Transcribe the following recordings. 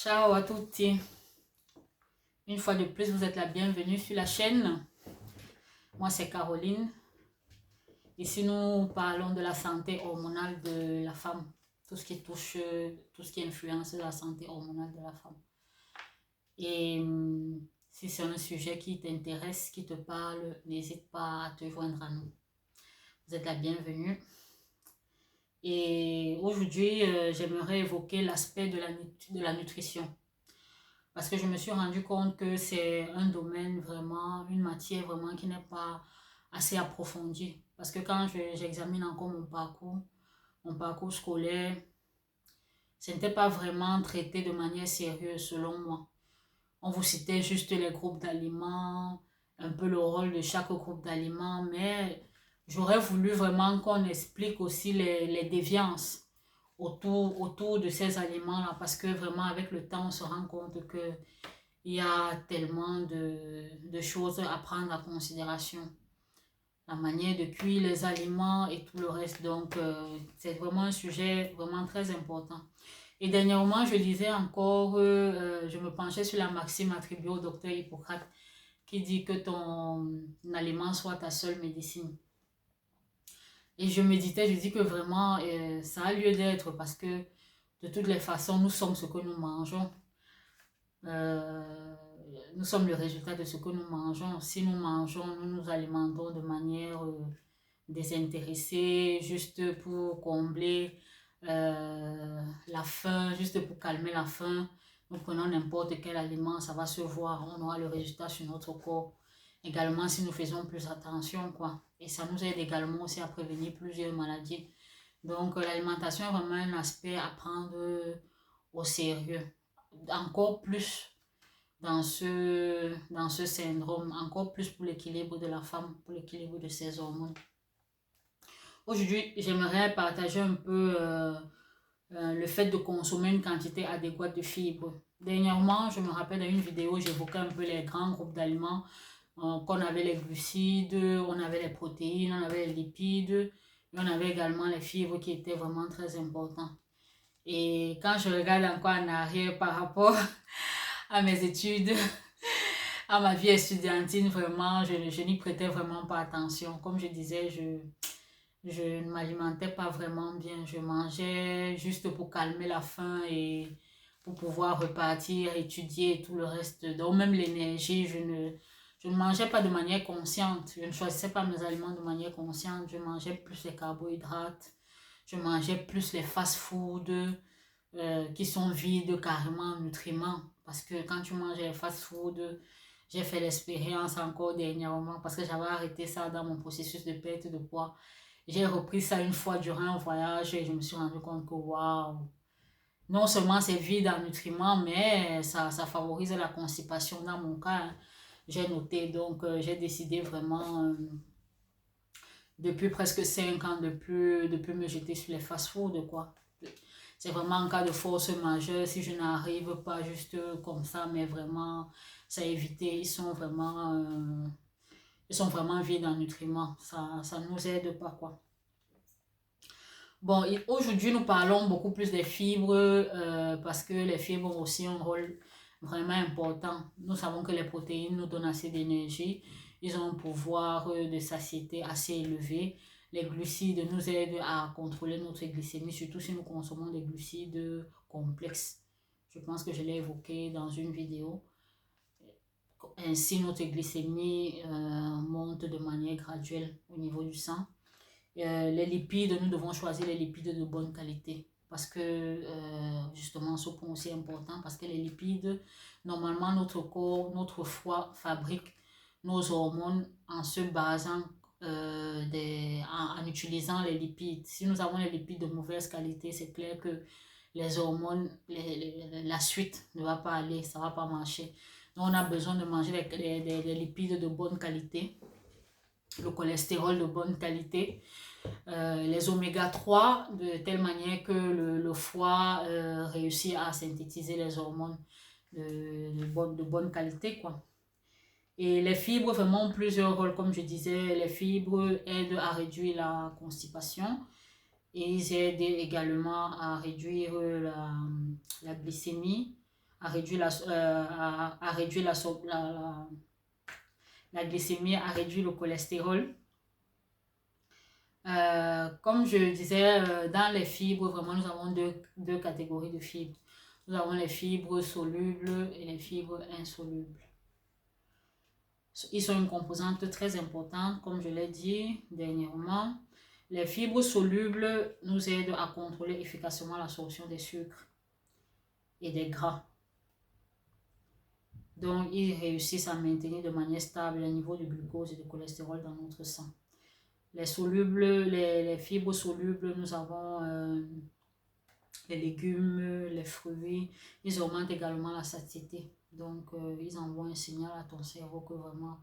Ciao à tutti, une fois de plus vous êtes la bienvenue sur la chaîne. Moi c'est Caroline. Ici nous parlons de la santé hormonale de la femme, tout ce qui touche, tout ce qui influence la santé hormonale de la femme. Et si c'est un sujet qui t'intéresse, qui te parle, n'hésite pas à te joindre à nous. Vous êtes la bienvenue. Et aujourd'hui j'aimerais évoquer l'aspect de la nutrition. Parce que je me suis rendu compte que c'est un domaine vraiment, une matière vraiment qui n'est pas assez approfondie. Parce que quand j'examine encore mon parcours scolaire, ce n'était pas vraiment traité de manière sérieuse selon moi. On vous citait juste les groupes d'aliments, un peu le rôle de chaque groupe d'aliments, mais j'aurais voulu vraiment qu'on explique aussi les déviances autour de ces aliments-là, parce que vraiment avec le temps, on se rend compte que il y a tellement de choses à prendre en considération. La manière de cuire les aliments et tout le reste. Donc, c'est vraiment un sujet vraiment très important. Et dernièrement, je lisais encore, je me penchais sur la maxime attribuée au docteur Hippocrate qui dit que ton aliment soit ta seule médecine. Et je méditais, je dis que vraiment, ça a lieu d'être parce que de toutes les façons, nous sommes ce que nous mangeons. Euh, nous sommes le résultat de ce que nous mangeons. Si nous mangeons, nous nous alimentons de manière désintéressée, juste pour combler la faim, juste pour calmer la faim. Nous prenons n'importe quel aliment, ça va se voir, on aura le résultat sur notre corps. Également, si nous faisons plus attention, quoi. Et ça nous aide également aussi à prévenir plusieurs maladies. Donc, l'alimentation est vraiment un aspect à prendre au sérieux. Encore plus dans ce syndrome, encore plus pour l'équilibre de la femme, pour l'équilibre de ses hormones. Aujourd'hui, j'aimerais partager un peu le fait de consommer une quantité adéquate de fibres. Dernièrement, je me rappelle dans une vidéo, j'évoquais un peu les grands groupes d'aliments, qu'on avait les glucides, on avait les protéines, on avait les lipides, et on avait également les fibres qui étaient vraiment très importants. Et quand je regarde encore en arrière par rapport à mes études, à ma vie estudiantine, vraiment, je n'y prêtais vraiment pas attention. Comme je disais, je ne m'alimentais pas vraiment bien. Je mangeais juste pour calmer la faim et pour pouvoir repartir, étudier et tout le reste. Donc même l'énergie, je ne mangeais pas de manière consciente. Je ne choisissais pas mes aliments de manière consciente. Je mangeais plus les carbohydrates. Je mangeais plus les fast-foods qui sont vides carrément en nutriments. Parce que quand tu manges les fast-foods, j'ai fait l'expérience encore dernièrement parce que j'avais arrêté ça dans mon processus de perte de poids. J'ai repris ça une fois durant un voyage et je me suis rendu compte que waouh, non seulement c'est vide en nutriments, mais ça favorise la constipation dans mon cas. Hein. J'ai noté, donc j'ai décidé vraiment, depuis presque 5 ans, de plus me jeter sur les fast-foods, quoi. C'est vraiment en cas de force majeure, si je n'arrive pas juste comme ça, mais vraiment, ça éviter, ils sont vraiment vides en nutriments. Ça nous aide pas, quoi. Bon, aujourd'hui, nous parlons beaucoup plus des fibres parce que les fibres ont aussi un rôle vraiment important. Nous savons que les protéines nous donnent assez d'énergie. Ils ont un pouvoir de satiété assez élevé. Les glucides nous aident à contrôler notre glycémie, surtout si nous consommons des glucides complexes. Je pense que je l'ai évoqué dans une vidéo. Ainsi, notre glycémie monte de manière graduelle au niveau du sang. Les lipides, nous devons choisir les lipides de bonne qualité. Parce que, justement, ce point aussi important, parce que les lipides, normalement, notre corps, notre foie fabrique nos hormones en se basant, en utilisant les lipides. Si nous avons les lipides de mauvaise qualité, c'est clair que les hormones, la suite ne va pas aller, ça ne va pas marcher. Donc, on a besoin de manger des lipides de bonne qualité, le cholestérol de bonne qualité, les oméga 3 de telle manière que le foie réussit à synthétiser les hormones de bonne qualité, quoi. Et les fibres vraiment ont plusieurs rôles, comme je disais, les fibres aident à réduire la constipation et ils aident également à réduire la glycémie, la glycémie, à réduire le cholestérol. Comme je disais, dans les fibres, vraiment, nous avons deux catégories de fibres. Nous avons les fibres solubles et les fibres insolubles. Ils sont une composante très importante, comme je l'ai dit dernièrement. Les fibres solubles nous aident à contrôler efficacement l'absorption des sucres et des gras. Donc, ils réussissent à maintenir de manière stable les niveaux de glucose et de cholestérol dans notre sang. Les fibres solubles, nous avons les légumes, les fruits. Ils augmentent également la satiété. Donc, ils envoient un signal à ton cerveau que vraiment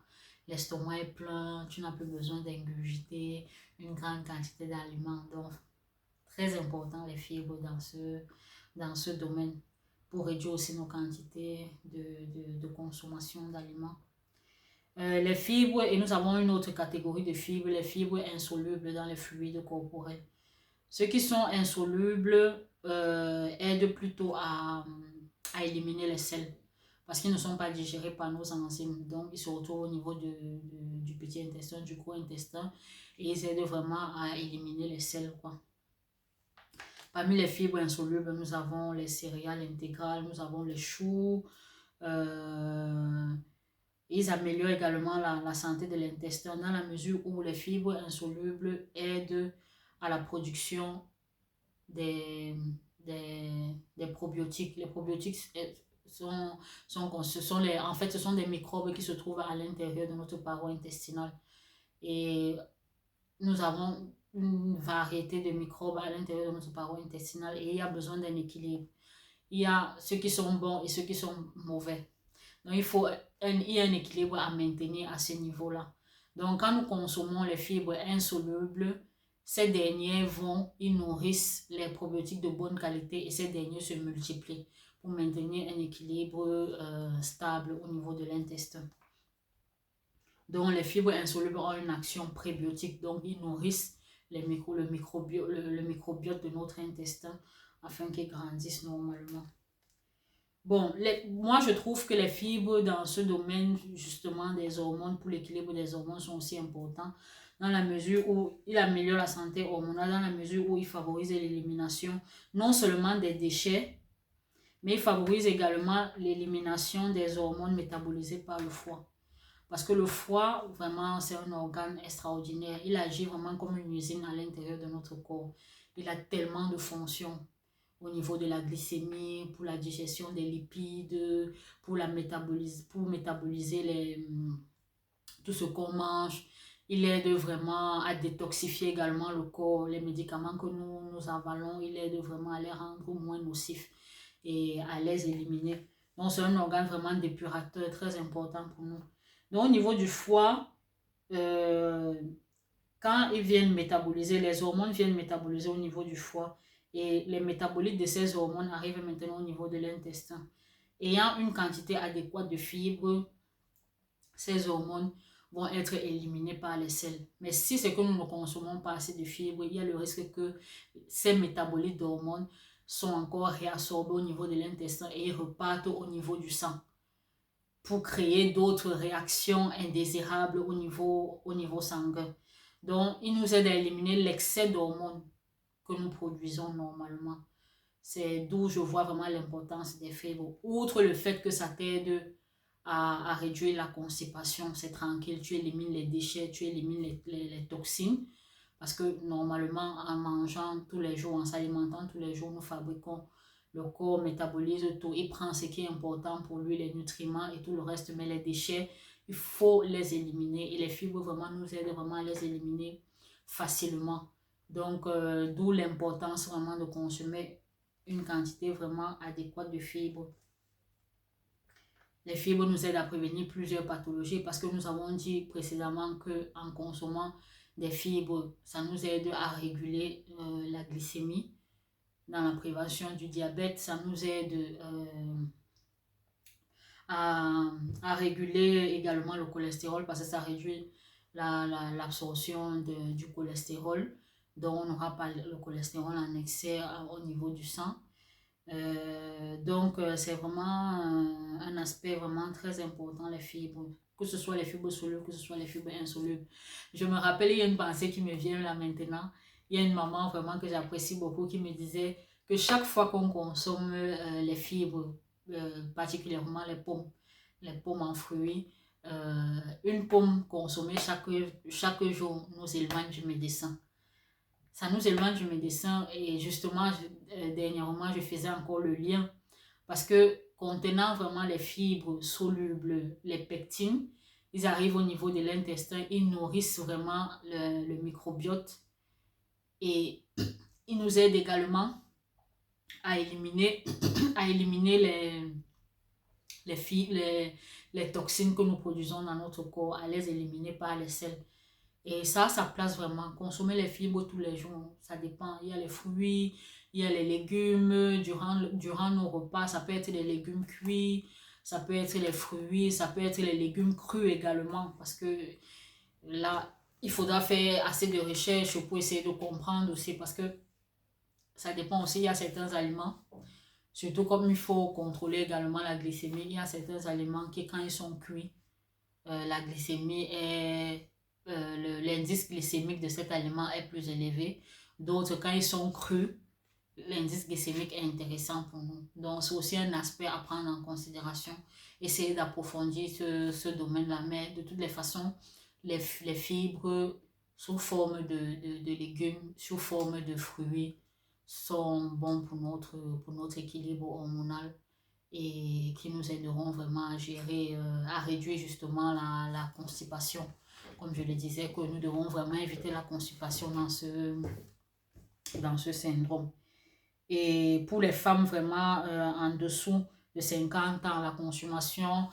l'estomac est plein, tu n'as plus besoin d'ingurgiter une grande quantité d'aliments. Donc, très important les fibres dans ce domaine pour réduire aussi nos quantités de consommation d'aliments. Les fibres, et nous avons une autre catégorie de fibres, les fibres insolubles dans les fluides corporels. Ceux qui sont insolubles aident plutôt à éliminer les sels parce qu'ils ne sont pas digérés par nos enzymes. Donc, ils se retrouvent au niveau du petit intestin, du gros intestin, et ils aident vraiment à éliminer les sels, quoi. Parmi les fibres insolubles, nous avons les céréales intégrales, nous avons les choux. Ils améliorent également la santé de l'intestin dans la mesure où les fibres insolubles aident à la production des probiotiques. Les probiotiques en fait, ce sont des microbes qui se trouvent à l'intérieur de notre paroi intestinale. Et nous avons une variété de microbes à l'intérieur de notre paroi intestinale et il y a besoin d'un équilibre. Il y a ceux qui sont bons et ceux qui sont mauvais. Donc, il y a un équilibre à maintenir à ce niveau-là. Donc, quand nous consommons les fibres insolubles, ces derniers ils nourrissent les probiotiques de bonne qualité et ces derniers se multiplient pour maintenir un équilibre stable au niveau de l'intestin. Donc, les fibres insolubles ont une action prébiotique. Donc, ils nourrissent le microbiote de notre intestin afin qu'il grandisse normalement. Bon, moi je trouve que les fibres dans ce domaine justement des hormones, pour l'équilibre des hormones, sont aussi importants dans la mesure où il améliore la santé hormonale, dans la mesure où il favorise l'élimination non seulement des déchets, mais il favorise également l'élimination des hormones métabolisées par le foie. Parce que le foie, vraiment, c'est un organe extraordinaire. Il agit vraiment comme une usine à l'intérieur de notre corps. Il a tellement de fonctions au niveau de la glycémie, pour la digestion des lipides, pour métaboliser tout ce qu'on mange. Il aide vraiment à détoxifier également le corps. Les médicaments que nous avalons, il aide vraiment à les rendre moins nocifs et à les éliminer. Donc, c'est un organe vraiment dépurateur très important pour nous. Donc, au niveau du foie, quand ils viennent métaboliser, les hormones viennent métaboliser au niveau du foie. Et les métabolites de ces hormones arrivent maintenant au niveau de l'intestin. Ayant une quantité adéquate de fibres, ces hormones vont être éliminées par les selles. Mais si c'est que nous ne consommons pas assez de fibres, il y a le risque que ces métabolites d'hormones sont encore réabsorbés au niveau de l'intestin et ils repartent au niveau du sang pour créer d'autres réactions indésirables au niveau sanguin. Donc, il nous aide à éliminer l'excès d'hormones que nous produisons normalement. C'est d'où je vois vraiment l'importance des fibres. Outre le fait que ça t'aide à réduire la constipation, c'est tranquille, tu élimines les déchets, tu élimines les toxines. Parce que normalement, en mangeant tous les jours, en s'alimentant tous les jours, nous fabriquons, le corps métabolise tout, il prend ce qui est important pour lui, les nutriments et tout le reste, mais les déchets, il faut les éliminer. Et les fibres vraiment nous aident vraiment à les éliminer facilement. Donc, d'où l'importance vraiment de consommer une quantité vraiment adéquate de fibres. Les fibres nous aident à prévenir plusieurs pathologies parce que nous avons dit précédemment qu'en consommant des fibres, ça nous aide à réguler la glycémie. Dans la prévention du diabète, ça nous aide à réguler également le cholestérol parce que ça réduit l'absorption du cholestérol. Donc, on n'aura pas le cholestérol en excès au niveau du sang. Donc, c'est vraiment un aspect vraiment très important, les fibres. Que ce soit les fibres solubles, que ce soit les fibres insolubles. Je me rappelle, il y a une pensée qui me vient là maintenant. Il y a une maman vraiment que j'apprécie beaucoup qui me disait que chaque fois qu'on consomme les fibres, particulièrement les pommes en fruits, une pomme consommée chaque jour nous éloigne du médecin. Ça nous éloigne du médecin et justement, dernièrement, je faisais encore le lien parce que contenant vraiment les fibres solubles, les pectines, ils arrivent au niveau de l'intestin, ils nourrissent vraiment le microbiote et ils nous aident également à éliminer, à éliminer les toxines que nous produisons dans notre corps, à les éliminer par les selles. Et ça place vraiment. Consommer les fibres tous les jours, ça dépend. Il y a les fruits, il y a les légumes. Durant nos repas, ça peut être les légumes cuits, ça peut être les fruits, ça peut être les légumes crus également. Parce que là, il faudra faire assez de recherches pour essayer de comprendre aussi. Parce que ça dépend aussi. Il y a certains aliments, surtout comme il faut contrôler également la glycémie, il y a certains aliments qui, quand ils sont cuits, la glycémie est l'indice glycémique de cet aliment est plus élevé. D'autres, quand ils sont crus, l'indice glycémique est intéressant pour nous. Donc, c'est aussi un aspect à prendre en considération. Essayer d'approfondir ce domaine-là. Mais de toutes les façons, les fibres sous forme de légumes, sous forme de fruits, sont bons pour notre équilibre hormonal et qui nous aideront vraiment à gérer, à réduire justement la constipation. Comme je le disais, que nous devons vraiment éviter la constipation dans ce syndrome. Et pour les femmes vraiment en dessous de 50 ans, la consommation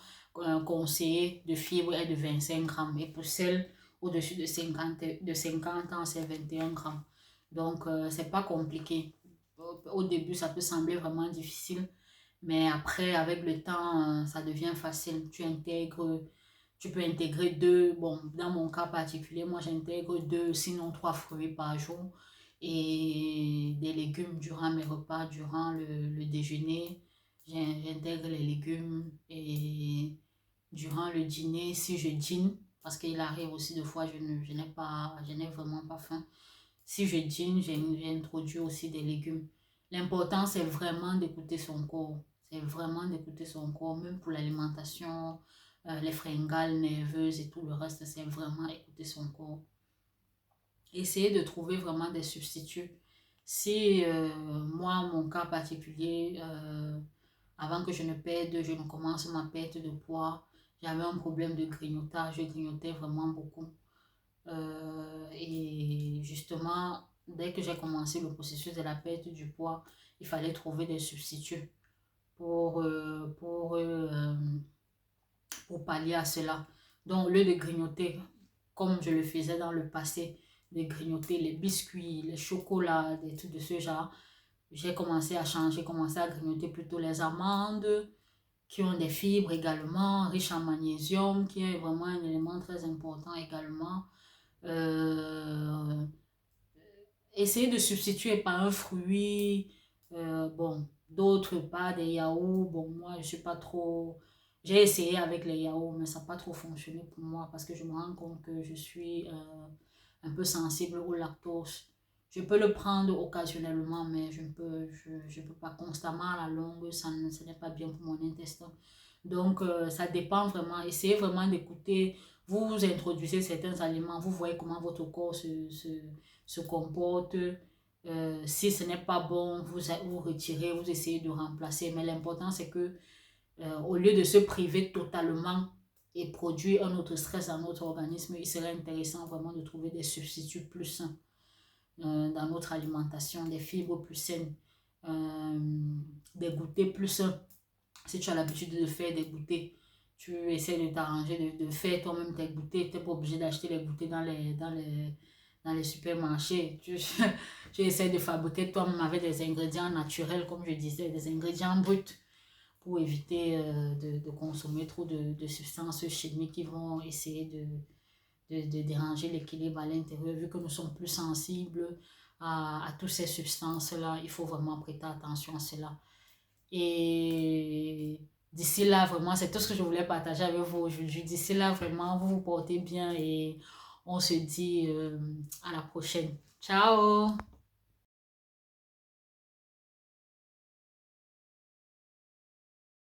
conseillée de fibres est de 25 grammes. Et pour celles au-dessus de 50 ans, c'est 21 grammes. Donc, c'est pas compliqué. Au début, ça peut sembler vraiment difficile. Mais après, avec le temps, ça devient facile. Tu peux intégrer deux. Bon, dans mon cas particulier, moi, j'intègre deux, sinon trois fruits par jour et des légumes durant mes repas, durant le déjeuner. J'intègre les légumes et durant le dîner, si je dîne, parce qu'il arrive aussi des fois, je n'ai vraiment pas faim. Si je dîne, j'introduis aussi des légumes. L'important, c'est vraiment d'écouter son corps. C'est vraiment d'écouter son corps, même pour l'alimentation, les fringales nerveuses et tout le reste, c'est vraiment écouter son corps. Essayer de trouver vraiment des substituts. Si moi, mon cas particulier, avant que je ne commence ma perte de poids, j'avais un problème de grignotage, je grignotais vraiment beaucoup. Et justement, dès que j'ai commencé le processus de la perte du poids, il fallait trouver des substituts pour, euh, pour, euh, pour pallier à cela. Donc, au lieu de grignoter, comme je le faisais dans le passé, de grignoter les biscuits, les chocolats, des trucs de ce genre, j'ai commencé à changer, commencé à grignoter plutôt les amandes, qui ont des fibres également, riches en magnésium, qui est vraiment un élément très important également. Euh, Essayer de substituer par un fruit, bon, d'autres pas des yaourts. Bon, moi, je suis pas trop. J'ai essayé avec les yaourts, mais ça n'a pas trop fonctionné pour moi parce que je me rends compte que je suis un peu sensible au lactose. Je peux le prendre occasionnellement, mais je peux pas constamment à la longue, ce n'est pas bien pour mon intestin. Donc, ça dépend vraiment. Essayez vraiment d'écouter. Vous introduisez certains aliments, vous voyez comment votre corps se comporte. Si ce n'est pas bon, vous retirez, vous essayez de remplacer. Mais l'important, c'est que au lieu de se priver totalement et produire un autre stress dans notre organisme, il serait intéressant vraiment de trouver des substituts plus sains dans notre alimentation, des fibres plus saines, euh, des goûters plus sains. Si tu as l'habitude de faire des goûters, tu essaies de t'arranger, de faire toi-même tes goûters. Tu n'es pas obligé d'acheter les goûters dans les supermarchés. Tu essaies de fabriquer toi-même avec des ingrédients naturels, comme je disais, des ingrédients bruts pour éviter de consommer trop de substances chimiques qui vont essayer de déranger l'équilibre à l'intérieur. Vu que nous sommes plus sensibles à toutes ces substances-là, il faut vraiment prêter attention à cela. Et d'ici là, vraiment, c'est tout ce que je voulais partager avec vous aujourd'hui. D'ici là, vraiment, vous vous portez bien et on se dit à la prochaine. Ciao!